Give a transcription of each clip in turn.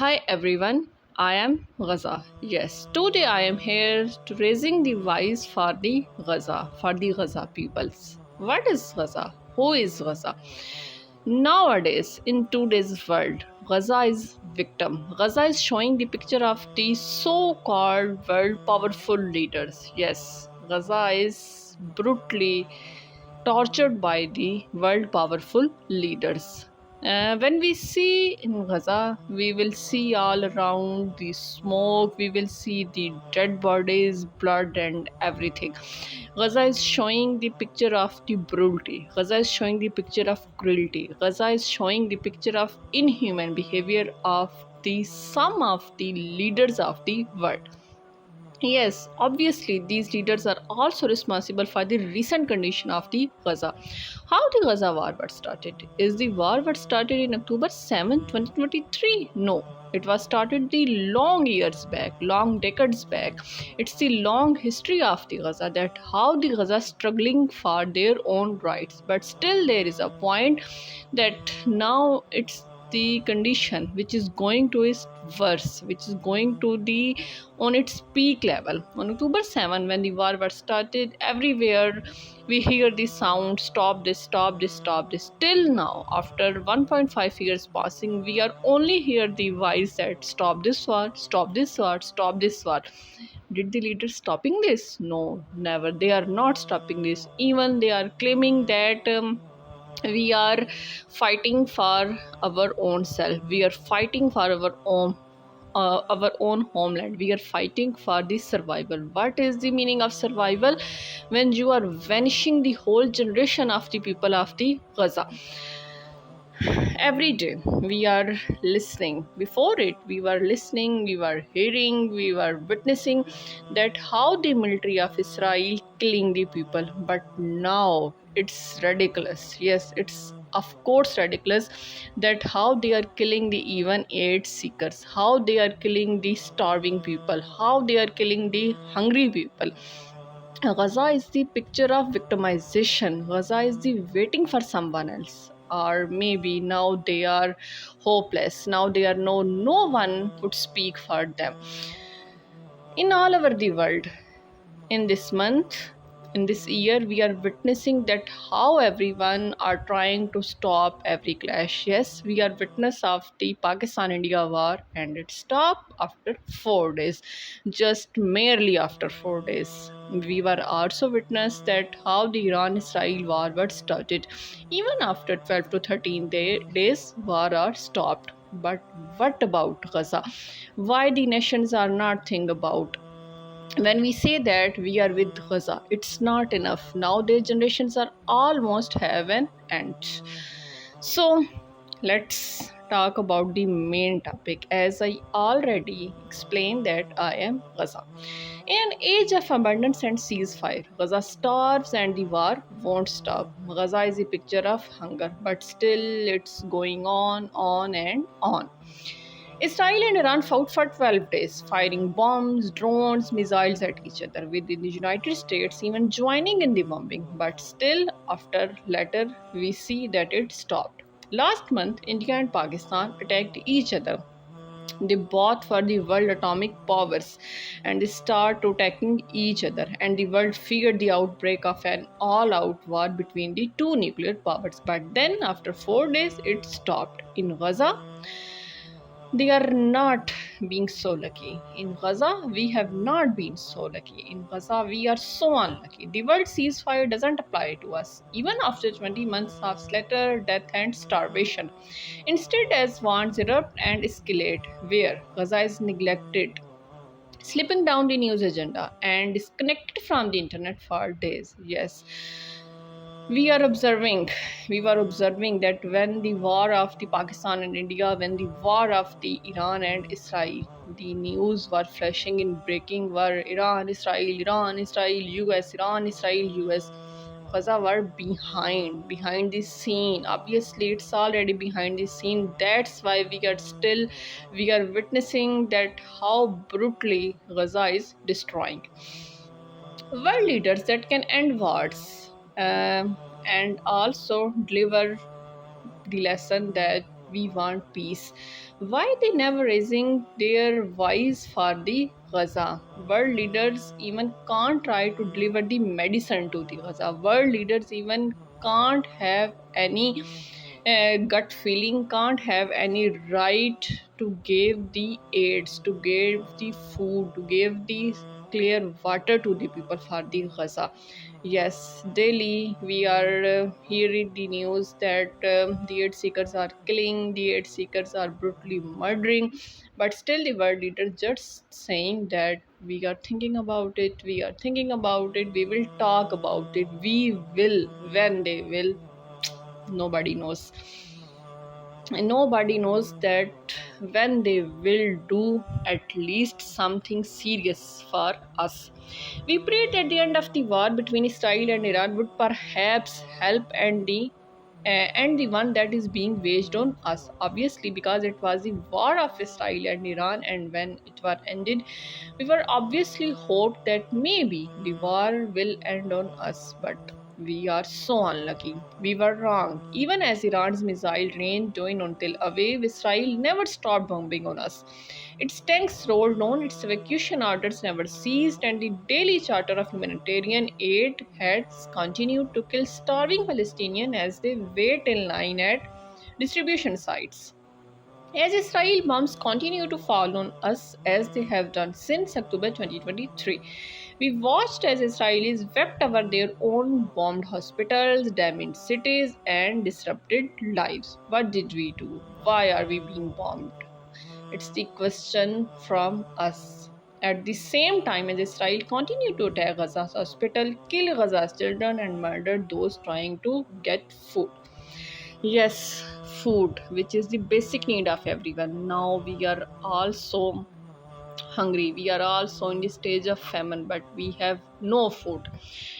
Hi everyone, I am Gaza. Yes, today I am here to raising the voice for the Gaza peoples. What is Gaza? Who is Gaza? Nowadays, in today's world, Gaza is victim. Gaza is showing the picture of the so-called world powerful leaders. Yes, Gaza is brutally tortured by the world powerful leaders. When we see in Gaza, we will see all around the smoke, we will see the dead bodies, blood, and everything. Gaza is showing the picture of the brutality. Gaza is showing the picture of cruelty. Gaza is showing the picture of inhuman behavior of the some of the leaders of the world. Yes, obviously, these leaders are also responsible for the recent condition of the Gaza. How the Gaza war was started? Is the war was started in October 7th, 2023? No. It was started the long years back, long decades back. It's the long history of the Gaza that how the Gaza struggling for their own rights. But still there is a point that now it's the condition which is going to its worse, which is going to the on its peak level. On October 7, when the war was started, everywhere we hear the sound stop this, stop this, stop this. Till now, after 1.5 years passing, we are only hear the voice that stop this war, stop this war, stop this war. Did the leaders stopping this? No, never. They are not stopping this. Even they are claiming that we are fighting for our own self. We are fighting for our own homeland. We are fighting for the survival. What is the meaning of survival when you are vanishing the whole generation of the people of the Gaza? Every day we are listening. Before it, we were listening, we were hearing, we were witnessing that how the military of Israel killing the people. But now it's ridiculous. Yes, it's of course ridiculous that how they are killing the even aid seekers, how they are killing the starving people, how they are killing the hungry people. Gaza is the picture of victimization. Gaza is the waiting for someone else. Or maybe now they are hopeless. Now they are no one would speak for them. In all over the world, in this month, in this year, we are witnessing that how everyone are trying to stop every clash. Yes, we are witness of the Pakistan India war, and it stopped after 4 days, just merely after 4 days. We were also witness that how the Iran Israel war was started. Even after 12 to 13 days, war are stopped. But what about Gaza? Why the nations are not think about? When we say that we are with Gaza, it's not enough. Now their generations are almost have an end. So let's talk about the main topic. As I already explained that I am Gaza. In an age of abundance and ceasefire, Gaza starves and the war won't stop. Gaza is a picture of hunger, but still it's going on and on. Israel and Iran fought for 12 days, firing bombs, drones, missiles at each other, with the United States even joining in the bombing. But still, after later, we see that it stopped. Last month, India and Pakistan attacked each other. They both were the world atomic powers and they start attacking each other, and the world feared the outbreak of an all-out war between the two nuclear powers. But then after 4 days it stopped. In Gaza, they are not being so lucky. In Gaza, we have not been so lucky. In Gaza, we are so unlucky. The world ceasefire doesn't apply to us, even after 20 months of slaughter, death, and starvation. Instead, as wars erupt and escalate, where Gaza is neglected, slipping down the news agenda, and disconnected from the internet for days. Yes, we were observing that when the war of the Pakistan and India, when the war of the Iran and Israel, the news were flashing in breaking were Iran Israel US, Iran Israel US. Gaza were behind the scene. Obviously it's already behind the scene. That's why we are witnessing that how brutally Gaza is destroying world leaders that can end wars, and also deliver the lesson that we want peace. Why they never raising their voice for the Gaza? World leaders even can't try to deliver the medicine to the Gaza. World leaders even can't have any gut feeling, can't have any right to give the aids, to give the food, to give the clear water to the people for the Gaza. Yes, daily we are hearing the news that the aid seekers are killing, the aid seekers are brutally murdering, but still the world leaders just saying that we are thinking about it, we are thinking about it, we will talk about it, we will, when they will, nobody knows. And nobody knows that when they will do at least something serious for us. We prayed at the end of the war between Israel and Iran would perhaps help and the one that is being waged on us, obviously, because it was the war of Israel and Iran, and when it was ended, we were obviously hoped that maybe the war will end on us, but we are so unlucky. We were wrong. Even as Iran's missile range joined until away, Israel never stopped bombing on us. Its tanks rolled on, its evacuation orders never ceased, and the daily charter of humanitarian aid has continued to kill starving Palestinians as they wait in line at distribution sites. As Israel bombs continue to fall on us as they have done since October 2023, we watched as Israelis wept over their own bombed hospitals, damaged cities, and disrupted lives. What did we do? Why are we being bombed? It's the question from us. At the same time as Israel continued to attack Gaza's hospital, kill Gaza's children, and murder those trying to get food. Yes, food, which is the basic need of everyone. Now we are also hungry. We are also in the stage of famine, but we have no food.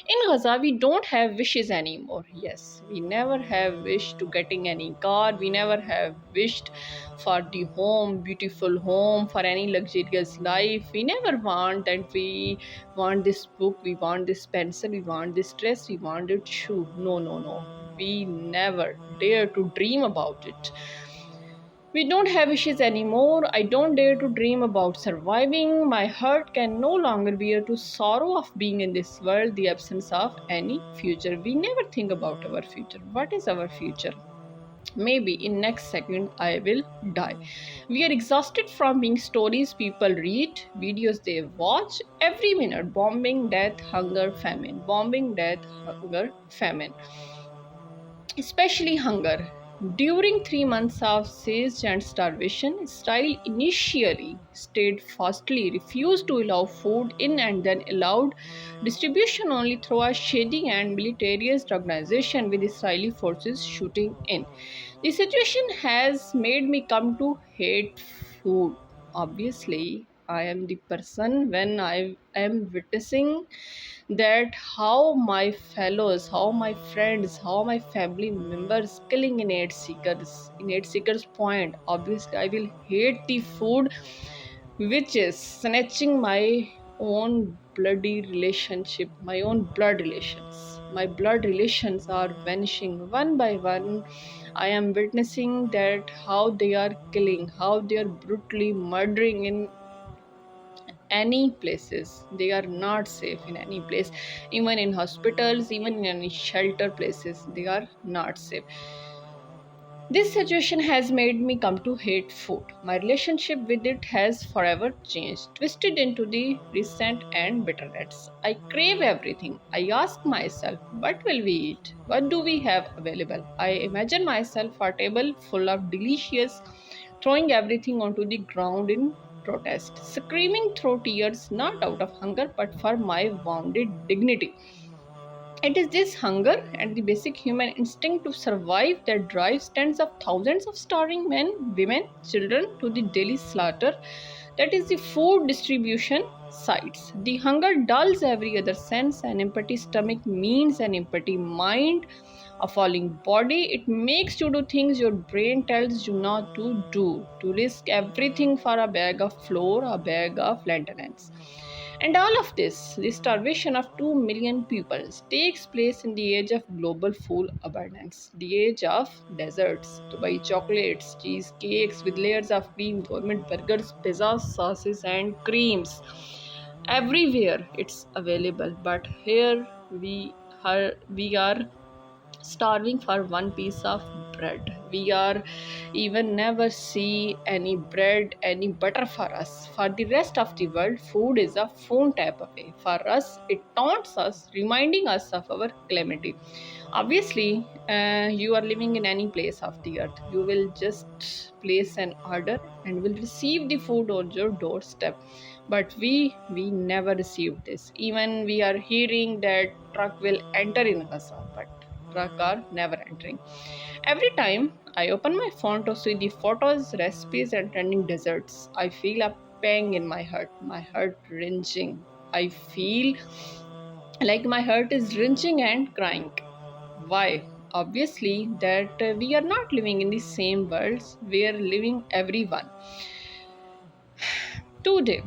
In Gaza, we don't have wishes anymore. Yes, we never have wished to getting any car. We never have wished for the home, beautiful home, for any luxurious life. We never want that we want this book, we want this pencil, we want this dress, we want this shoe. No, no, no. We never dare to dream about it. We don't have wishes anymore. I don't dare to dream about surviving. My heart can no longer bear to sorrow of being in this world, the absence of any future. We never think about our future. What is our future? Maybe in next second I will die. We are exhausted from being stories people read, videos they watch, every minute bombing, death, hunger, famine, bombing, death, hunger, famine, especially hunger. During 3 months of siege and starvation, Israel initially steadfastly refused to allow food in and then allowed distribution only through a shady and militarist organization with Israeli forces shooting in. The situation has made me come to hate food. Obviously, I am the person when I am witnessing that how my fellows, how my friends, how my family members killing in aid seekers point. Obviously, I will hate the food which is snatching my own bloody relationship, my own blood relations. My blood relations are vanishing one by one. I am witnessing that how they are killing, how they are brutally murdering in any places. They are not safe in any place, even in hospitals, even in any shelter places. They are not safe. This situation has made me come to hate food. My relationship with it has forever changed, twisted into the resent and bitterness. I crave everything. I ask myself, what will we eat? What do we have available? I imagine myself a table full of delicious, throwing everything onto the ground in protest, screaming through tears, not out of hunger but for my wounded dignity. It is this hunger and the basic human instinct to survive that drives tens of thousands of starving men, women, children to the daily slaughter. That is the food distribution sites. The hunger dulls every other sense. An empty stomach means an empty mind, a falling body. It makes you do things your brain tells you not to do, to risk everything for a bag of flour, a bag of lentils. And all of this, the starvation of 2 million people, takes place in the age of global food abundance, the age of desserts, Dubai chocolates, cheesecakes with layers of cream, gourmet burgers, pizzas, sauces, and creams. Everywhere it's available, but here we are starving for one piece of bread. We are even never see any bread, any butter for us. For the rest of the world, food is a phone tap away. For us, it taunts us, reminding us of our calamity. Obviously, you are living in any place of the earth. You will just place an order and will receive the food on your doorstep. But we never received this. Even we are hearing that truck will enter in Gaza, but truck are never entering. Every time I open my phone to see the photos, recipes, and trending desserts, I feel a pang in my heart wrenching. I feel like my heart is wrenching and crying. Why? Obviously, that we are not living in the same worlds. We are living everyone. Today,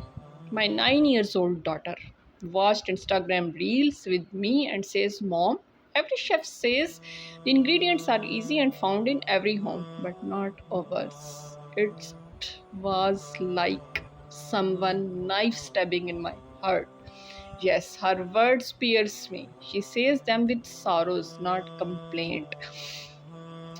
my 9 years old daughter watched Instagram reels with me and says, Mom, every chef says the ingredients are easy and found in every home, but not ours. It was like someone knife stabbing in my heart. Yes, her words pierce me. She says them with sorrows, not complaint.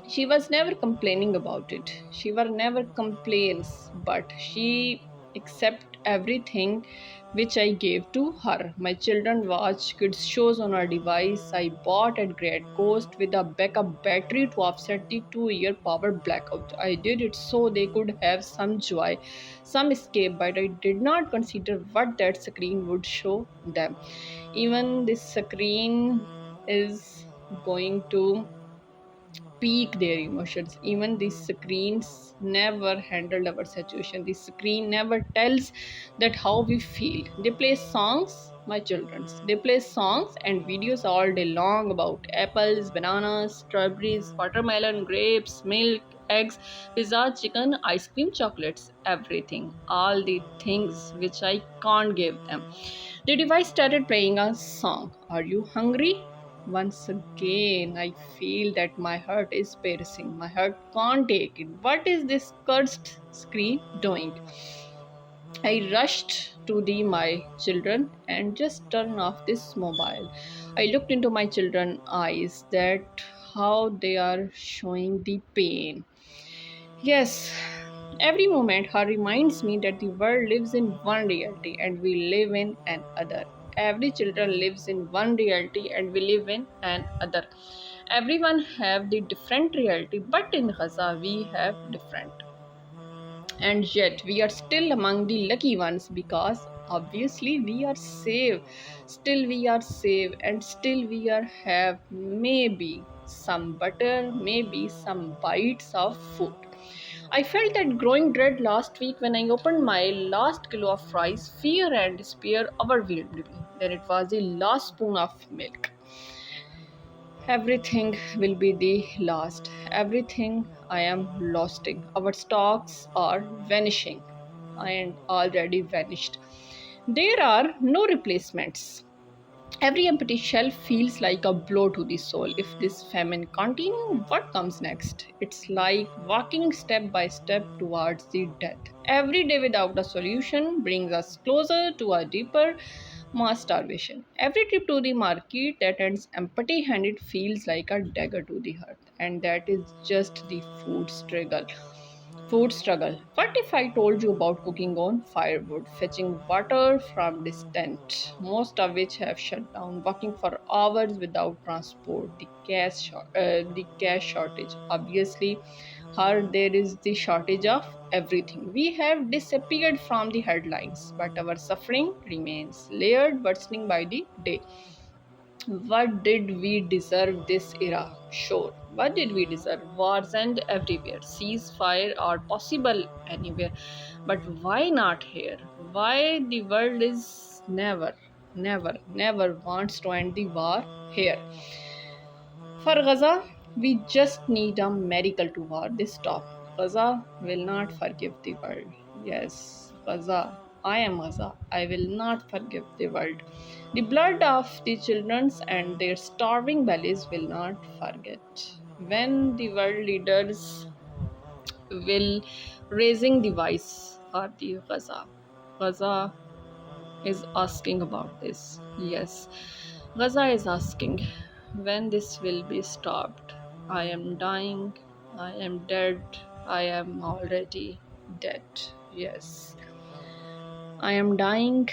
She was never complaining about it. She was never complains, but she accept everything which I gave to her. My children watch kids shows on our device I bought at great cost with a backup battery to offset the 2 year power blackout. I did it so they could have some joy, some escape, but I did not consider what that screen would show them. Even this screen is going to peak their emotions. Even the screens never handled our situation. The screen never tells that how we feel. They play songs, my children's. They play songs and videos all day long about apples, bananas, strawberries, watermelon, grapes, milk, eggs, pizza, chicken, ice cream, chocolates, everything. All the things which I can't give them. The device started playing a song. Are you hungry? Once again, I feel that my heart is piercing. My heart can't take it. What is this cursed screen doing? I rushed to my children and just turned off this mobile. I looked into my children's eyes that how they are showing the pain. Yes, every moment her reminds me that the world lives in one reality and we live in another. Every children lives in one reality and we live in another. Everyone have the different reality, but in Gaza we have different. And yet we are still among the lucky ones because obviously we are safe. Still we are safe and still we are have maybe some butter, maybe some bites of food. I felt that growing dread last week when I opened my last kilo of rice. Fear and despair overwhelmed me. Then it was the last spoon of milk. Everything will be the last. Everything I am losing. Our stocks are vanishing and already vanished. There are no replacements. Every empty shelf feels like a blow to the soul. If this famine continues, what comes next? It's like walking step by step towards the death. Every day without a solution brings us closer to a deeper mass starvation. Every trip to the market that ends empty handed feels like a dagger to the heart. And that is just the food struggle. Food struggle. What if I told you about cooking on firewood, fetching water from distant, most of which have shut down, walking for hours without transport, the cash shortage. Obviously, here there is the shortage of everything. We have disappeared from the headlines, but our suffering remains layered, worsening by the day. What did we deserve this era? Sure. What did we deserve? Wars and everywhere. Ceasefire are possible anywhere. But why not here? Why the world is never wants to end the war here? For Gaza, we just need a miracle to war this stop. Gaza will not forgive the world. Yes, Gaza I am Gaza. I will not forgive the world. The blood of the children and their starving bellies will not forget. When the world leaders will raising the voice for the Gaza. Gaza is asking about this. Yes, Gaza is asking when this will be stopped. I am dying. I am dead. I am already dead. Yes, I am dying.